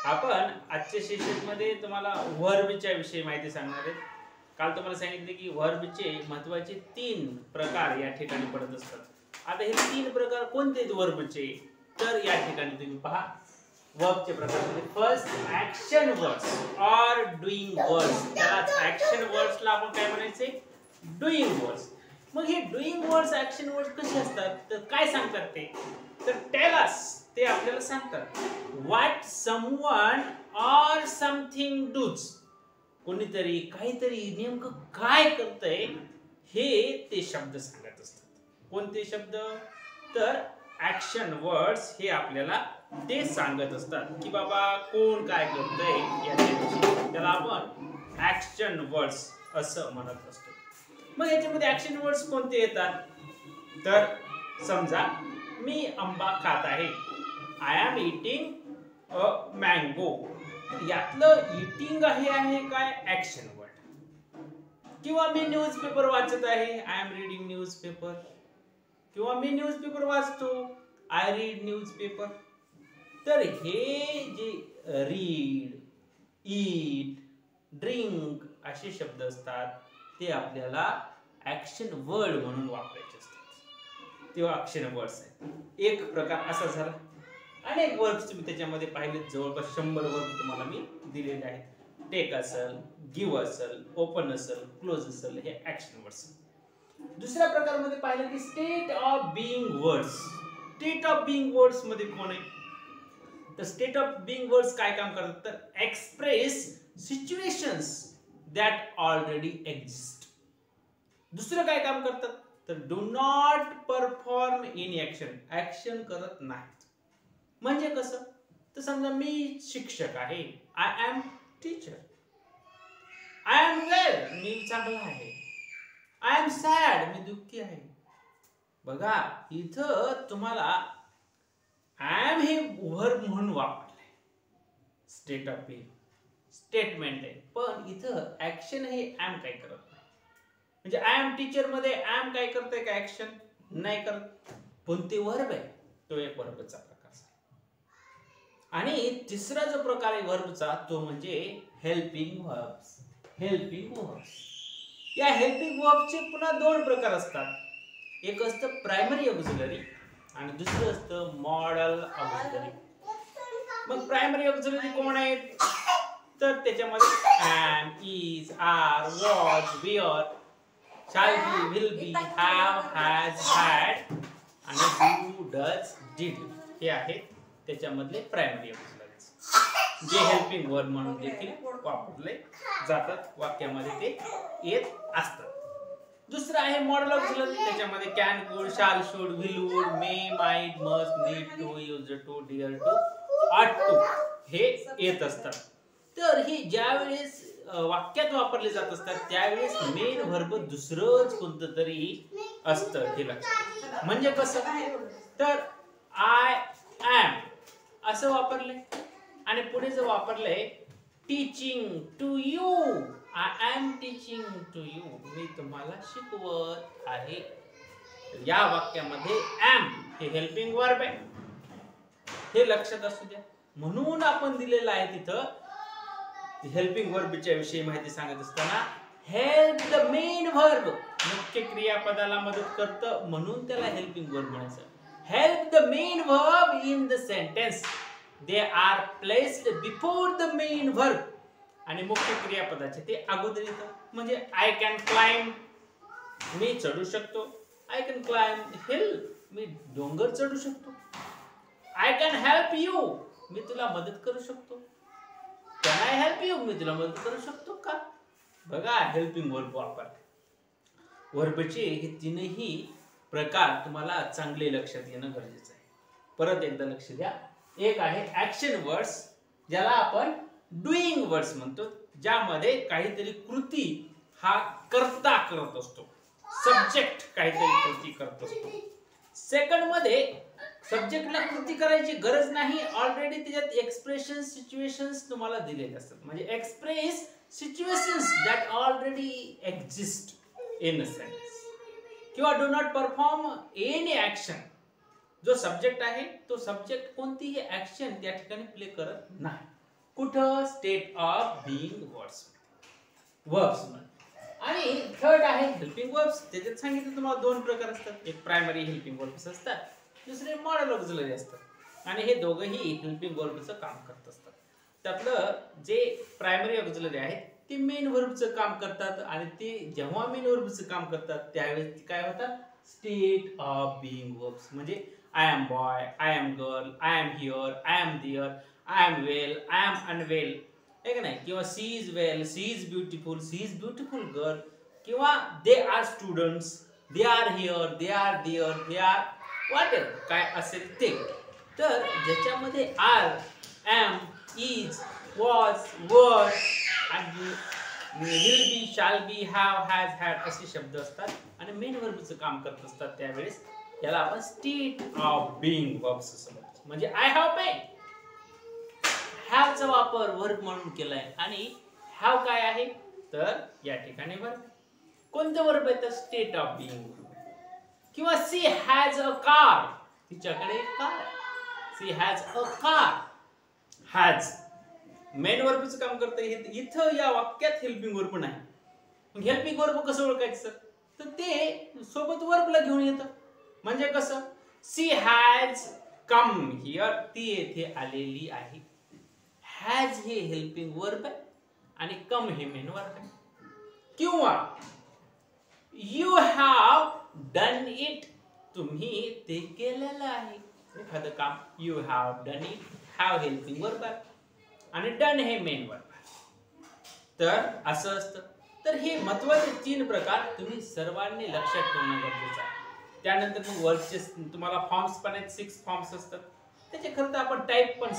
आपण आजच्या सेशनमध्ये तुम्हाला व्हर्बच्या विषयी माहिती सांगणार आहे. काल तुम्हाला सांगितले की व्हर्बचे महत्त्वाचे 3 प्रकार या ठिकाणी पडत असतात. आता हे 3 प्रकार कोणते आहेत व्हर्बचे? तर या ठिकाणी तुम्ही पहा वर्बचे प्रकार म्हणजे first action words or doing words. त्यालाच ऍक्शन वर्ड्सला आपण काय म्हणायचे? Doing words. मग हे डुईंग वर्ड्स ऍक्शन वर्ड्स कसे असतात? तर काय सांगतात ते? तर टेल अस, ते आपल्याला सांगतात what someone or something does. कोणीतरी काहीतरी नेमकं काय करतंय हे ते शब्द सांगत असतात. कोणते शब्द? तर ऍक्शन वर्ड्स हे आपल्याला ते सांगत असतात की बाबा कोण काय करतंय याच्याविषयी. त्याला आपण ऍक्शन वर्ड्स असं म्हणत असतो. मग याच्यामध्ये ऍक्शन वर्ड्स कोणते येतात? तर समजा मी आंबा खात आहे. I am eating a mango. यातलं इटिंग आहे काय? Action word. किंवा मी न्यूजपेपर वाचत आहे. I am reading newspaper. किंवा मी न्यूजपेपर वाचतो. I read newspaper. तर हे जे रीड, ईट, ड्रिंक असे शब्द असतात ते आपल्याला ऍक्शन वर्ड म्हणून वापरायचे असतात. तेव्हा ऍक्शन वर्ड्स आहेत. एक प्रकार असा झाला. अनेक वर्ब्स तुम्ही त्याच्यामध्ये पाहिले, जवळपास 100 वर्ब तुम्हाला मी दिलेले आहेत. टेक असेल, गिव्ह असेल, ओपन असेल, क्लोज असेल, हे ऍक्शन वर्ड्स. दुसऱ्या प्रकारमध्ये पाहिलं की state of being words. State of being words मध्ये कोण आहे? तर स्टेट ऑफ बीइंग वर्ड्स काय काम करतात? तर express situations that already exist. दुसरं काय काम करतात? तर do not perform in action. Action करत नाहीत. म्हणजे कसं? तर समजा मी शिक्षक आहे. I am teacher. I am well, मी चांगला आहे. आय एम सॅड, मी दुःखी आहे. बघा इथं तुम्हाला आय एम हे वर्ब म्हणून वापरलंय. स्टेट ऑफ बीइंग स्टेटमेंट आहे, पण इथं ऍक्शन हे एम काय करत नाही. म्हणजे आय एम टीचर मध्ये एम काय करतंय का? ऍक्शन नाही करत, पण ते वर्ब आहे. तो एक वर्बचा प्रकार. आणि तिसरा जो प्रकार आहे वर्बचा तो म्हणजे हेल्पिंग वर्ब्स. Helping verbs. या हेल्पिंग वर्ब्सचे पुन्हा 2 प्रकार असतात. एक असतं प्रायमरी ऑक्झिलरी आणि दुसरं असतं मॉडल ऑक्झिलरी. मग प्रायमरी ऑक्झिलरी कोण आहेत? तर त्याच्यामध्ये am, is, are, was, were, shall be, will be, have, has, had आणि डू, डज, डिड हे आहेत त्याच्यामधले प्रायमरी ऑक्झिलरीज, जे हेल्पिंग वर्ब म्हणून देखील वापरले जातात. वाक्यामध्ये ते येत असतात. दुसरं आहे मॉडल ऑक्झिलरी. त्याच्यामध्ये can, could, shall, should, will, would, may, might, must, need to, use to, dare to, ought to हे येत असतात. तर हे ज्या वेळेस वाक्यात वापरले जात असतात त्यावेळेस मेन वर्ब दुसरंच कोणतं तरी असतं. हे लक्षात. म्हणजे कसं? तर आय एम असं वापरले आणि पुढे जर वापरलंय teaching to you. I am teaching to you. मी तुम्हाला शिकवत आहे. या वाक्यामध्ये एम हे हेल्पिंग वर्ब आहे. हे लक्षात असू द्या. म्हणून आपण दिलेलं आहे तिथं हेल्पिंग वर्बच्या विषयी माहिती सांगत असताना हेल्प द मेन वर्ब, मुख्य क्रियापदाला मदत करतं म्हणून त्याला हेल्पिंग वर्ब म्हणायचं. Help the main verb in the sentence. They are placed before the main verb. आणि मुख्य क्रियापदाचे ते अगोदर येतं. म्हणजे I can climb, मी चढू शकतो. I can climb hill, मी डोंगर चढू शकतो. I can help you, मी तुला मदत करू शकतो. Can I help you, मी तुला मदत करू शकतो का? बघा हेल्पिंग वर्ब वापरले. वर्बचे हे तीनही प्रकार तुम्हाला चांगले लक्षात येणं गरजेचं आहे. परत एकदा लक्ष द्या. एक आहे ऍक्शन वर्ड्स, ज्याला आपण डुईंग वर्ड्स म्हणतो, ज्यामध्ये काहीतरी कृती हा कर्ता करत असतो. सब्जेक्ट काहीतरी कृती करत असतो. सेकंड मध्ये सब्जेक्टला कृती करायची गरज नाही, ऑलरेडी त्याच्यात एक्सप्रेशन सिच्युएशन्स तुम्हाला दिलेले असतात. म्हणजे express situations that already exist in a sentence. किंवा do not perform any action. जो सब्जेक्ट आहे तो सब्जेक्ट कोणतीही ऍक्शन त्या ठिकाणी प्ले करत नाही. कुठं स्टेट ऑफ बीइंग वर्ब्स मध्ये. आणि थर्ड आहे हेल्पिंग वर्ब्स. त्याच्यात सांगितलं तुम्हाला दोन प्रकार असतात. एक प्रायमरी हेल्पिंग वर्ब्स असतात, दुसरे मॉडल ऑक्झिलरी असतात. आणि हे दोघंही हेल्पिंग वर्बचं काम करत असतात. त्यातलं जे प्रायमरी ऑक्झिलरी आहे ते मेन वर्बचं काम करतात. आणि ते जेव्हा मेन वर्बचं काम करतात त्यावेळेस ते काय होतात, स्टेट ऑफ बीइंग वर्ब्स. म्हणजे I am boy, I am girl, I am here, I am there, I am well, I am unwell, आहे का नाही. किंवा she is well, she is beautiful girl. किंवा they are students, they are here, they are there, they are whatever काय असेल ते. तर ज्याच्यामध्ये आर, एम, इज, वॉज, वर आणि will be, shall be, have, has, had असे शब्द असतात आणि मेन वर्बचं काम करत असतात, त्यावेळेस याला आपण स्टेट ऑफ बीइंग वर्ब्स असं म्हणतो. म्हणजे आय हॅव पेन, हॅवचा वापर वर्ब म्हणून केलाय. आणि हॅव काय आहे तर या ठिकाणी वर्ब. कोणतं वर्ब आहे तर स्टेट ऑफ बीइंग वर्ब. किंवा सी हॅज अ कार, तिच्याकडे कार आहे. She has a car. Has main वर्बचं काम करतं. इथं या वाक्यात हेल्पिंग वर्ब नाही. मग हेल्पिंग वर्ब कसं ओळखायचं तर ते सोबत वर्बला घेऊन येतं. म्हणजे कसं, सी हॅज कम हिअर, ती येथे आलेली आहे. हॅज हे हेल्पिंग वर्ब आहे आणि कम हे मेन वर्ब आहे. किंवा यू हॅव डन इट, तुम्ही ते केलेलं आहे. एखादं काम you have done it, have helping verb आहे आणि डन हे मेन वर्ब आहे. तर असं असतं. तर हे महत्वाचे 3 प्रकार तुम्ही सर्वांनी लक्षात ठेवणं गरजेचं आहे. त्यानंतर मग वर्बचे तुम्हाला फॉर्म्स पण आहेत, 6 फॉर्म्स असतात. त्याचे खरं तर आपण टाईप पण